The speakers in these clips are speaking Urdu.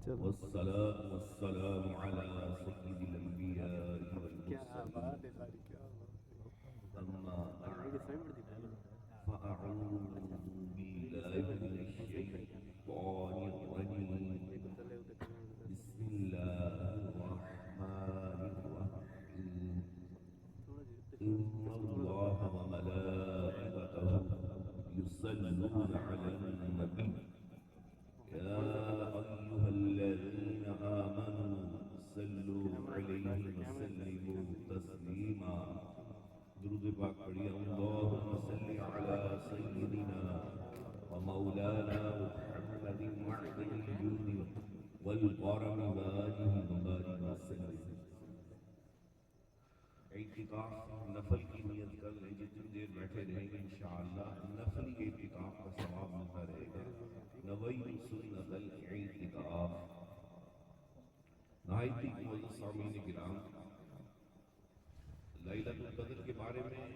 والصلاة والسلام على سيد الأنبياء والمرسلين أما بعد فأعوذ بالله من الشيطان الرجيم بسم الله الرحمن الرحيم إن الله وملائكته يصلون على النبي يا أيها الذين آمنوا صلوا عليه وسلموا تسليما درود پاک پڑھیے اللهم صل على سيدنا ومولانا محمد معدن الجود والكرم وآله وبارك وسلم. اعتکاف نفل کی نیت کر لیں، جتنی دیر بیٹھے رہیں گے انشاءاللہ نفلی اعتکاف کا ثواب ملتا رہے گا. نویت سنت الاعتکاف. نہایت ہی معزز سامعین کرام، لیلۃ القدر کے بارے میں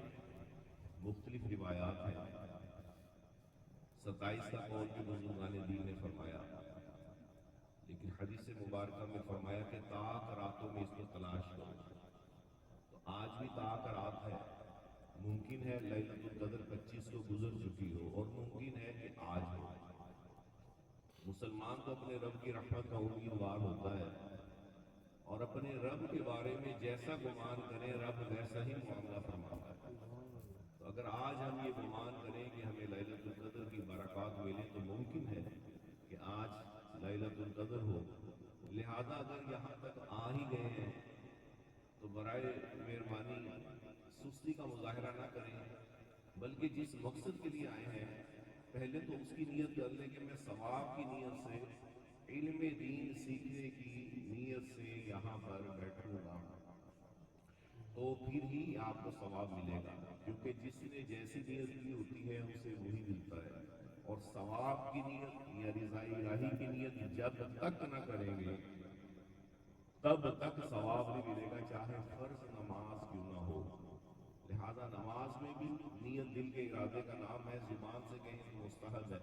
مختلف روایات ہیں. 27 کا قول بھی بزرگان دین نے فرمایا، لیکن حدیث مبارکہ میں فرمایا کہ طاق راتوں میں اس کو تلاش کرو. تو آج بھی طاق رات ہے، ممکن ہے لیلۃ القدر 25 کو گزر چکی ہو اور ممکن ہے کہ آج ہو. مسلمان تو اپنے رب کی رحمت کا امیدوار ہوتا ہے اور اپنے رب کے بارے میں جیسا گمان کریں رب ویسا ہی معاملہ فرماتا ہے. تو اگر آج ہم یہ گمان کریں کہ ہمیں لیلۃ القدر کی برکات ملے تو ممکن ہے کہ آج لیلۃ القدر ہو. لہذا اگر یہاں تک آ ہی گئے ہیں تو برائے مہربانی سستی کا مظاہرہ نہ کریں، بلکہ جس مقصد کے لیے آئے ہیں پہلے تو اس کی نیت کر لیں کہ میں ثواب کی نیت سے، علم دین سیکھنے کی نیت سے یہاں پر بیٹھوں گا، تو پھر ہی آپ کو ثواب ملے گا. کیونکہ جس نے جیسی نیت کی ہوتی ہے اسے وہی ملتا ہے. اور ثواب کی نیت یا رضا الہی کی نیت جب تک نہ کریں گے تب تک ثواب نہیں ملے گا، چاہے فرض نماز کیوں نہ ہو. لہذا نماز میں بھی نیت دل کے ارادے کا نام ہے، زبان سے کہیں تو مستحب ہے.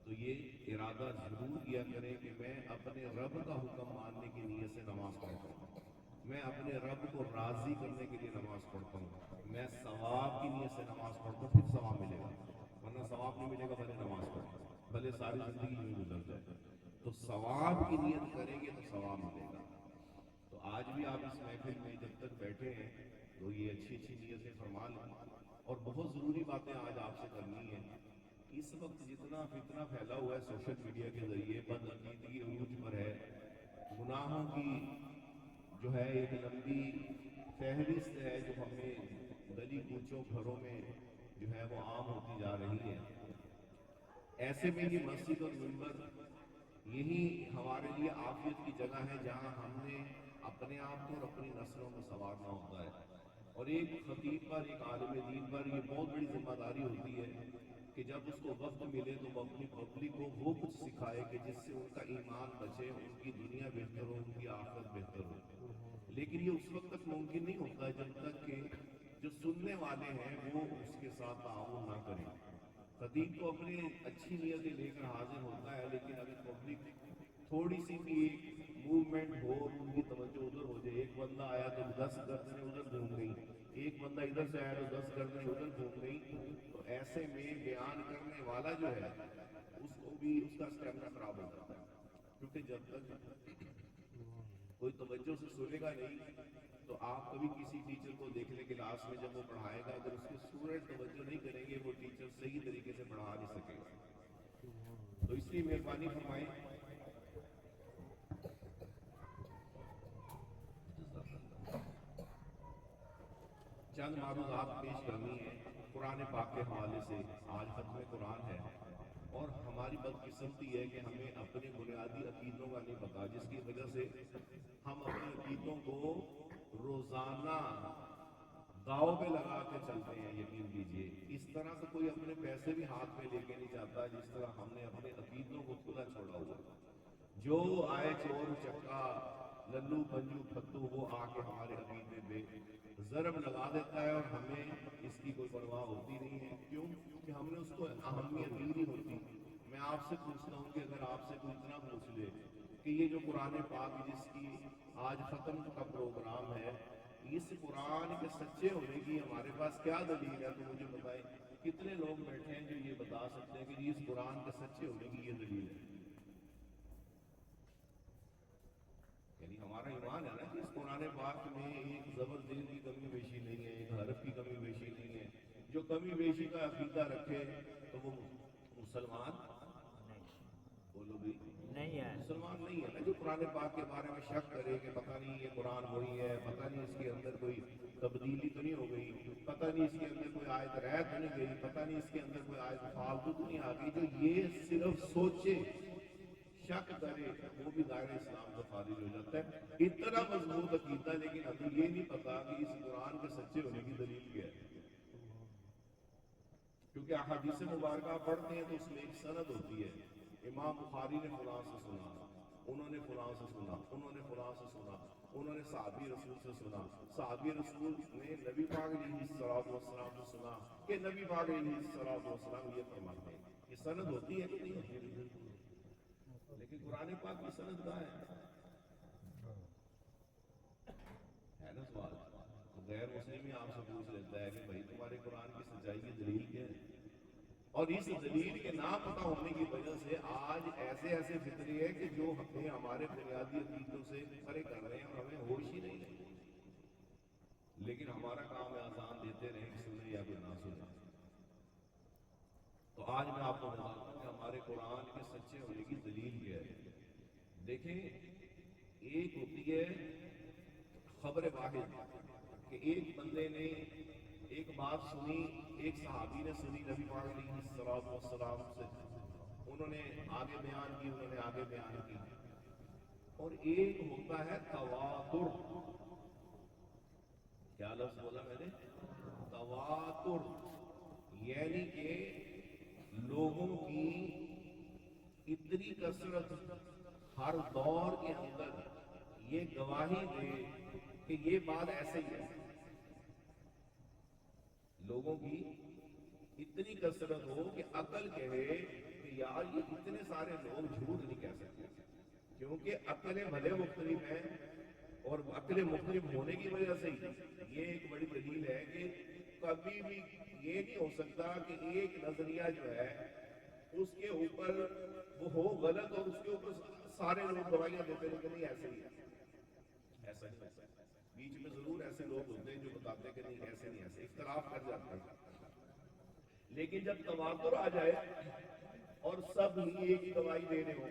تو یہ ارادہ ضرور کیا کریں کہ میں اپنے رب کا حکم ماننے کی نیت سے نماز پڑھتا ہوں، میں اپنے رب کو راضی کرنے کے لیے نماز پڑھتا ہوں، میں ثواب کی نیت سے نماز پڑھتا ہوں، پھر ثواب ملے گا. ورنہ ثواب نہیں ملے گا بھلے نماز پڑھیں، بھلے ساری زندگی یوں گزر جائے. تو ثواب کی نیت کریں گے تو ثواب ملے گا. تو آج بھی آپ اس محفل میں جب تک بیٹھے ہیں تو یہ اچھی اچھی نیتیں فرما لیں. اور بہت ضروری باتیں آج آپ سے کرنی ہیں. اس وقت جتنا فتنہ پھیلا ہوا ہے سوشل میڈیا کے ذریعے، بدعقیدگی عروج پر ہے، گناہوں کی جو ہے ایک لمبی فہرست ہے جو ہمیں گلی کوچوں گھروں میں جو ہے وہ عام ہوتی جا رہی ہے. ایسے میں یہ مسجد اور منبر یہی ہمارے لیے عافیت کی جگہ ہے جہاں ہم نے اپنے آپ کو اور اپنی نسلوں کو سنوارنا ہوتا ہے. اور ایک خطیب پر، ایک عالم دین پر یہ بہت بڑی ذمہ داری ہوتی ہے کہ جب اس کو وقت ملے تو وہ اپنی پبلک کو وہ کچھ سکھائے کہ جس سے ان کا ایمان بچے، ان کی دنیا بہتر ہو، ان کی آخرت بہتر ہو. لیکن یہ اس وقت تک ممکن نہیں ہوتا جب تک کہ جو سننے والے ہیں وہ اس کے ساتھ تعاون نہ کریں. خطیب تو اپنی اچھی نیتیں لے کر حاضر ہوتا ہے، لیکن اگر پبلک تھوڑی سی بھی ایک موومنٹ ہو، ان کی توجہ ادھر ہو جائے، ایک بندہ آیا تو 10 گردنیں ادھر گھوم گئی، ایک بندہ ادھر سے آیا تو 10 گردنیں ادھر گھوم گئی، تو ایسے میں بیان کرنے والا جو ہے اس کو بھی اس کا اسٹیمنا خراب ہو جاتا ہے. کیونکہ جب تک کوئی توجہ سے سنے گا نہیں تو آپ کبھی کسی ٹیچر کو دیکھ لیں کلاس میں جب وہ پڑھائے گا، اگر اس کے اسٹوڈنٹ توجہ نہیں کریں گے وہ ٹیچر صحیح طریقے سے پڑھا نہیں سکے گا. تو اس لیے مہربانی فرمائیں. چند معروضات پیش کرنی ہے قرآن پاک کے حوالے سے. آج ختم قرآن ہے اور ہماری بدقسمتی ہے کہ ہمیں اپنے بنیادی عقیدوں کا نہیں پتا، جس کی وجہ سے ہم اپنے عقیدوں کو روزانہ داؤ پہ لگا کے چلتے ہیں. یقین کیجئے اس طرح سے کوئی اپنے پیسے بھی ہاتھ میں لے کے نہیں جاتا جس طرح ہم نے اپنے عقیدوں کو کھلا چھوڑا ہوا. جو آئے چور چکا للو پنجو پھتو وہ آ کے ہمارے عقیدے پہ ضرب لگا دیتا ہے اور ہمیں اس کی کوئی پرواہ ہوتی نہیں ہے. کیوں کہ ہم نے اس کو اہمیت دی نہیں ہوتی. میں آپ سے پوچھتا ہوں کہ اگر آپ سے کوئی اتنا پوچھ لے کہ یہ جو قرآن پاک جس کی آج ختم کا پروگرام ہے، اس قرآن کے سچے ہونے کی ہمارے پاس کیا دلیل ہے؟ تو مجھے بتائیں کتنے لوگ بیٹھے ہیں جو یہ بتا سکتے ہیں کہ اس قرآن کے سچے ہونے کی یہ دلیل ہے؟ یعنی ہمارا ایمان ہے نا کہ اس قرآن پاک میں ایک زبر زیر کی کمی بیشی نہیں ہے، ایک حرف کی کمی بیشی نہیں ہے۔ جو کمی بیشی کا عقیدہ رکھے تو وہ مسلمان بولو بھی نہیں ہے، مسلمان نہیں ہے نا۔ جو قرآن پاک کے بارے میں شک کرے کہ پتہ نہیں یہ قرآن وہی ہے، پتہ نہیں اس کے اندر کوئی تبدیلی تو نہیں ہو گئی، پتہ نہیں اس کے اندر کوئی آیت رہ تو نہیں گئی، پتہ نہیں اس کے اندر کوئی آیت فالتو تو نہیں آ گئی، جو یہ صرف سوچے شک کرے وہ بھی دائرہ اسلام سے خارج ہو جاتا ہے۔ اتنا مضبوط عقیدہ، لیکن ابھی یہ نہیں پتا کہ اس قرآن کے سچے ہونے کی دلیل کیا ہے۔ کیونکہ احادیث مبارکہ پڑھتے ہیں تو اس میں ایک سند ہوتی ہے، امام بخاری نے فلاں سے سنا، انہوں نے فلاں سے سنا، انہوں نے فلاں سے سنا، انہوں نے صحابی رسول سے سنا، صحابی رسول نے نبی پاک علیہ الصلوۃ والسلام سے سنا کہ نبی پاک علیہ الصلوۃ والسلام یہ فرماتے ہیں۔ یہ سند ہوتی ہے کہ نہیں ہوتی؟ لیکن قرآن پاک کی سند کہاں ہے نا سوال؟ تو غیر مسلم ہی آپ سے پوچھ لیتا ہے کہ بھائی تمہارے قرآن کی سچائی کی دلیل کیا ہے؟ اور اس دلیل کے نہ پتہ ہونے کی وجہ سے آج ایسے ایسے فطری ہے کہ جو ہمیں ہمارے بنیادی عقیدوں سے پرے کر رہے ہیں اور ہمیں ہوش ہی نہیں ہے۔ لیکن ہمارا کام ہے آزان دیتے رہیں کہ سنے یا کوئی نہ سنے۔ تو آج میں آپ کو بتاتا ہوں کہ ہمارے قرآن کے سچے ہونے کی دلیل کیا ہے۔ دیکھیں، ایک ہوتی ہے خبر واحد کہ ایک بندے نے ایک بات سنی، ایک صحابی نے سنی نبی پاک علیہ الصلوۃ والسلام سے، انہوں نے آگے بیان کی، انہوں نے آگے بیان کی۔ اور ایک ہوتا ہے تواتر۔ کیا لفظ بولا میں نے؟ تواتر، یعنی کہ لوگوں کی اتنی کثرت ہر دور کے اندر یہ گواہی دے کہ یہ بات ایسے ہی ہے۔ لوگوں کی اتنی کثرت ہو کہ عقل کہے کہ یار یہ اتنے سارے لوگ جھوٹ نہیں کہہ سکتے، کیونکہ عقلیں بھلے مختلف ہیں، اور عقلیں مختلف ہونے کی وجہ سے یہ ایک بڑی دلیل ہے کہ کبھی بھی یہ نہیں ہو سکتا کہ ایک نظریہ جو ہے اس کے اوپر وہ ہو غلط اور اس کے اوپر سارے لوگ گواہیاں دیتے ہیں کہ نہیں ایسے ہی ہے۔ ایسا نہیں ہوتا۔ بیچ میں ضرور ایسے لوگ ہوتے ہیں جو بتاتے ہیں کہ نہیں ایسے نہیں، ایسے اختلاف کر جاتے ہیں۔ لیکن جب تواتر آ جائے اور سب ہی ایک ہی گواہی دے رہے ہو،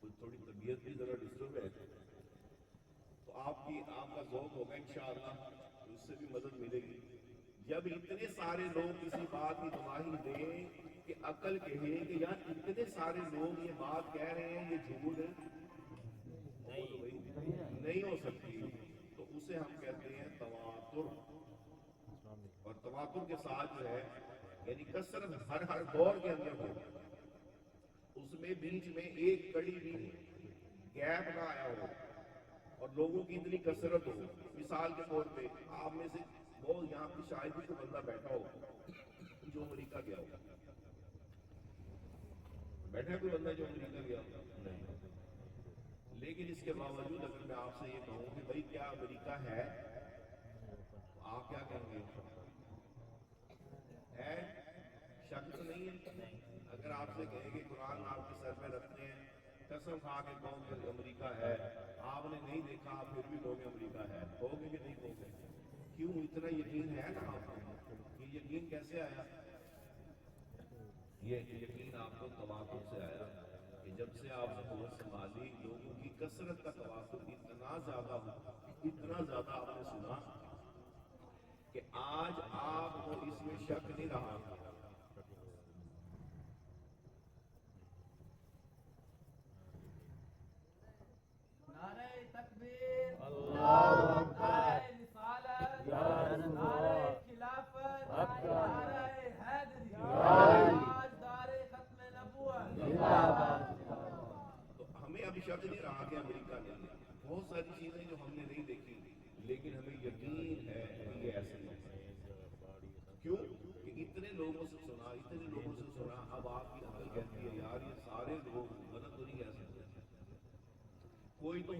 کچھ تھوڑی طبیعت بھی ذرا ڈسٹرب ہے تو آپ کا ذوق ہوگا انشاءاللہ، تو اس سے بھی مدد ملے گی۔ جب اتنے سارے لوگ کسی بات کی گواہی دیں کہ عقل کہے کہ یار اتنے سارے لوگ یہ بات کہہ رہے ہیں یہ جھوٹ نہیں ہو سکتی، تو اسے ہم کہتے ہیں تواتر۔ اور تواتر کے ساتھ جو ہے یعنی کثرت ہر دور کے اندر ہو، اس میں بیچ میں ایک کڑی بھی گیپ نہ آیا ہو اور لوگوں کی اتنی کثرت ہو۔ مثال کے طور پہ آپ میں سے بہت یہاں پہ شاید بھی کوئی بندہ بیٹھا ہو جو امریکہ گیا ہو، بیٹھا کوئی بندہ جو امریکہ گیا ہو؟ نہیں۔ لیکن اس کے باوجود اگر میں آپ سے یہ کہوں کہ بھائی کیا امریکہ ہے، آپ کیا کہیں گے؟ ہے؟ شک تو نہیں ہے؟ اگر آپ سے کہیں کہ قرآن آپ کے سر میں رکھتے ہیں، قسم کھا کے کہوں کہ امریکہ ہے، آپ نے نہیں دیکھا آپ پھر بھی کہو امریکہ ہے، کہو گے کہ نہیں کہو گے؟ کیوں؟ اتنا یقین ہے نا آپ کو۔ یہ یقین کیسے آیا؟ یہ یقین آپ کو تواتر سے آیا کہ جب سے آپ نے ہوش سنبھالی لوگوں کی کثرت کا تواتر اتنا زیادہ آپ نے سنا کہ آج آپ کو اس میں شک نہیں رہا۔ نعرہ تکبیر، اللہ اکبر، نعرہ رسالت، نعرہ خلافت، نعرہ حیدری، تاجدار ختم نبوت۔ تو ہمیں ابھی شک نہیں رہا کہ امریکہ نہیں ہے۔ بہت ساری چیزیں جو ہم نے نہیں دیکھی لیکن ہمیں یقین ہے کہ یہ ایسے نہیں ہے۔ کیوں؟ کہ اتنے لوگوں سے سنا، اب آپ کی عقل کہتی ہے یار یہ سارے لوگ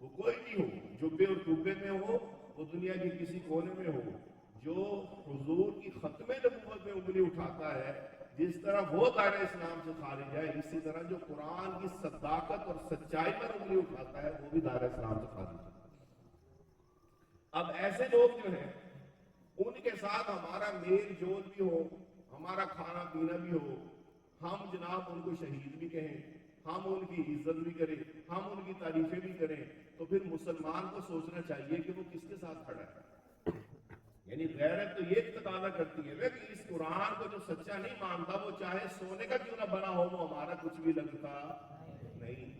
وہ کوئی بھی ہو، جبے اور قبے میں ہو، وہ دنیا کے کسی کونے میں ہو، جو حضور کی ختم نبوت میں انگلی اٹھاتا ہے، جس طرح وہ دائرہ اسلام سے خارج ہے، اسی طرح جو قرآن کی صداقت اور سچائی پر انگلی اٹھاتا ہے وہ بھی دائرہ اسلام سے خارج ہے۔ اب ایسے لوگ جو ہیں ان کے ساتھ ہمارا میل جول بھی ہو، ہمارا کھانا پینا بھی ہو، ہم جناب ان کو شہید بھی کہیں، ہم ان کی عزت بھی کریں، ہم ان کی تعریفیں بھی کریں، تو پھر مسلمان کو سوچنا چاہیے کہ وہ کس کے ساتھ کھڑا ہے۔ یعنی غیرت تو یہ تقاضا کرتی ہے کہ اس قرآن کو جو سچا نہیں مانتا وہ چاہے سونے کا کیوں نہ بنا ہو وہ ہمارا کچھ بھی لگتا نہیں۔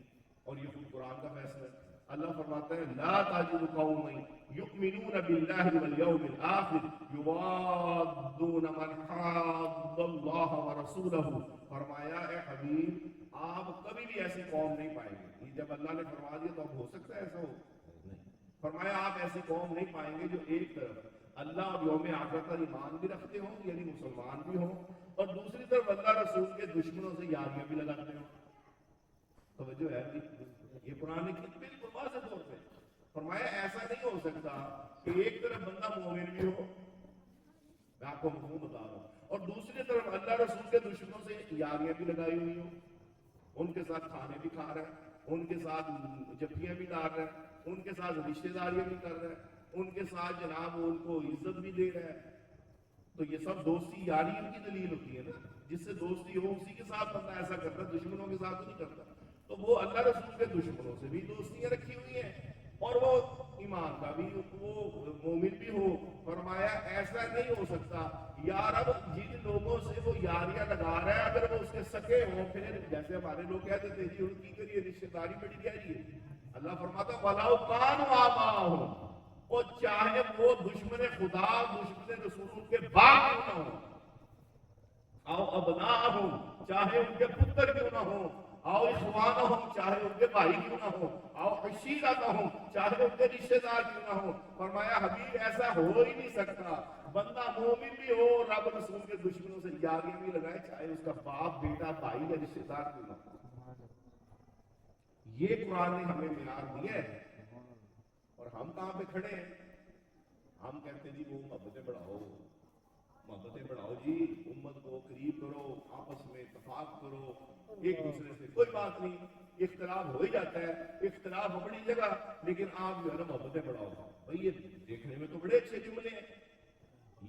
اور یہ خود قرآن کا فیصلہ ہے۔ اللہ فرماتا ہے لا تجد قوما یؤمنون باللہ والیوم الآخر یوادون من حاد اللہ ورسولہ، فرمایا اے حبیب آپ کبھی بھی ایسی قوم نہیں پائیں گے۔ یہ جب اللہ نے فرما دیا تو اب ہو سکتا ہے ایسا ہو؟ نہیں۔ فرمایا آپ ایسی قوم نہیں پائیں گے جو ایک طرف اللہ اور یوم آخرت پر ایمان بھی رکھتے ہوں، یعنی مسلمان بھی ہوں، اور دوسری طرف اللہ رسول کے دشمنوں سے یاریاں بھی لگاتے ہوں۔ توجہ ہے؟ یہ قرآن کی بالکل واضح طور پہ فرمایا ایسا نہیں ہو سکتا کہ ایک طرف بندہ مومن بھی ہو، میں آپ کو مفہوم بتا رہا ہوں، اور دوسری طرف اللہ رسول کے دشمنوں سے یاریاں بھی لگائی ہوئی ہوں، ان کے ساتھ کھانے بھی کھا رہے ہیں، ان کے ساتھ جفیاں بھی ڈال رہے ہیں، ان کے ساتھ رشتہ داریاں بھی کر رہے ہیں، ان کے ساتھ جناب ان کو عزت بھی دے رہے ہیں۔ تو یہ سب دوستی یاری ان کی دلیل ہوتی ہے نا، جس سے دوستی ہو اسی کے ساتھ بندہ ایسا کرتا ہے، دشمنوں کے ساتھ تو نہیں کرتا۔ تو وہ اللہ رسول کے دشمنوں سے بھی دوستیاں رکھی ہوئی ہیں اور وہ ایمان کا بھی وہ مومن بھی ہو۔ فرمایا ایسا نہیں ہو سکتا یا رب جن لوگوں سے وہ یاریاں لگا رہا ہے اگر وہ اس کے سکے ہوں، پھر جیسے ہمارے لوگ کہتے تھے جی ان کی کریے رشتے داری بڑی گہری ہے، اللہ فرماتا وَلَوْ كَانُوا آبَاءَهُمْ، اور چاہے وہ دشمن خدا دشمن رسول کے باپ کیوں نہ ہو، او ابناءہم چاہے ان کے پتر کیوں نہ ہوں، او اخوانہم چاہے ان کے بھائی کیوں نہ ہوں، او عشیرتہم چاہے ان کے رشتہ دار کیوں نہ ہوں۔ فرمایا حبیب ایسا ہو ہی نہیں سکتا، بندہ مومن بھی ہو رب رسول کے دشمنوں سے یاریاں بھی لگائے، چاہے اس کا باپ بیٹا بھائی یا رشتہ دار کیوں نہ ہو۔ یہ قرآن نے ہمیں معیار دیا ہے، اور ہم کہاں پہ کھڑے ہیں؟ ہم کہتے ہیں جی وہ محبتیں بڑھاؤ، محبتیں بڑھاؤ جی، امت کو قریب کرو، آپس میں اتفاق کرو، ایک دوسرے سے کوئی بات نہیں، اختلاف ہو ہی جاتا ہے، اختلاف اپنی جگہ، لیکن آپ جو ہے نا محبتیں بڑھاؤ۔ بھائی یہ دیکھنے میں تو بڑے اچھے جملے ہیں،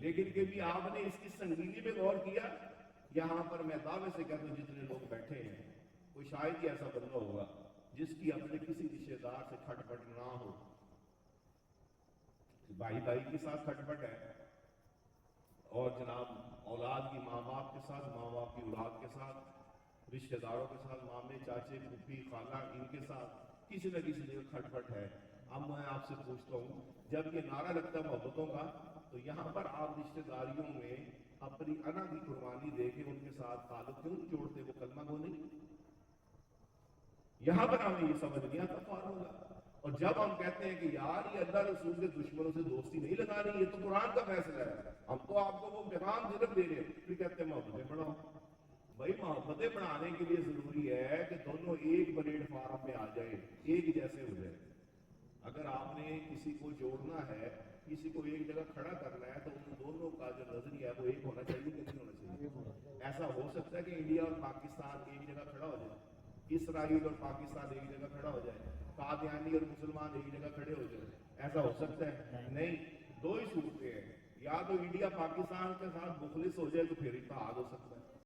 لیکن کبھی آپ نے اس کی سنگینی پہ غور کیا؟ یہاں پر میں دعوے سے کہتا ہوں جتنے لوگ بیٹھے ہیں کوئی شاید ہی ایسا بندہ ہوگا جس کی اپنے کسی رشتے دار سے کھٹ پٹ نہ ہو۔ بھائی بھائی کے ساتھ کھٹ پٹ ہے، اور جناب اولاد کی ماں باپ کے ساتھ، ماں باپ کی اولاد کے ساتھ، رشتہ داروں کے ساتھ، مامے چاچے پھوپھی خالہ ان کے ساتھ کسی نہ کسی جگہ کھٹ پٹ ہے۔ اب میں آپ سے پوچھتا ہوں جب یہ نعرہ لگتا ہے محبتوں کا تو یہاں پر آپ رشتہ داریوں میں اپنی انا کی قربانی دے کے ان کے ساتھ تعلق کیوں نہیں جوڑتے؟ وہ کلمہ گو نہیں؟ یہاں پر ہمیں یہ سمجھ نہیں آتا فارمولا۔ اور جب ہم کہتے ہیں کہ یار یہ اللہ رسول کے دشمنوں سے دوستی نہیں لگانی، یہ تو قرآن کا فیصلہ ہے، ہم تو آپ کو وہ پیغام صرف دے رہے ہیں، پھر کہتے ہیں محبتیں بڑھاؤ۔ بھائی محبتیں بڑھانے کے لیے ضروری ہے کہ دونوں ایک پلیٹ فارم پہ آ جائے، ایک جیسے ہو جائے۔ اگر آپ نے کسی کو جوڑنا ہے، کسی کو ایک جگہ کھڑا کرنا ہے، تو ان دونوں کا جو نظریہ ہے وہ ایک ہونا چاہیے کہ نہیں ہونا چاہیے؟ ایسا ہو سکتا ہے کہ انڈیا اور پاکستان ایک جگہ کھڑا ہو جائے، اسرائیل اور پاکستان ایک جگہ کھڑا ہو جائے، قادیانی اور مسلمان ایک جگہ کھڑے ہو جائے؟ ایسا ہو سکتا ہے؟ نہیں۔ دو ہی صورتیں ہیں، یا تو انڈیا پاکستان کے ساتھ مخلص ہو جائے تو پھر اتحاد ہو سکتا ہے،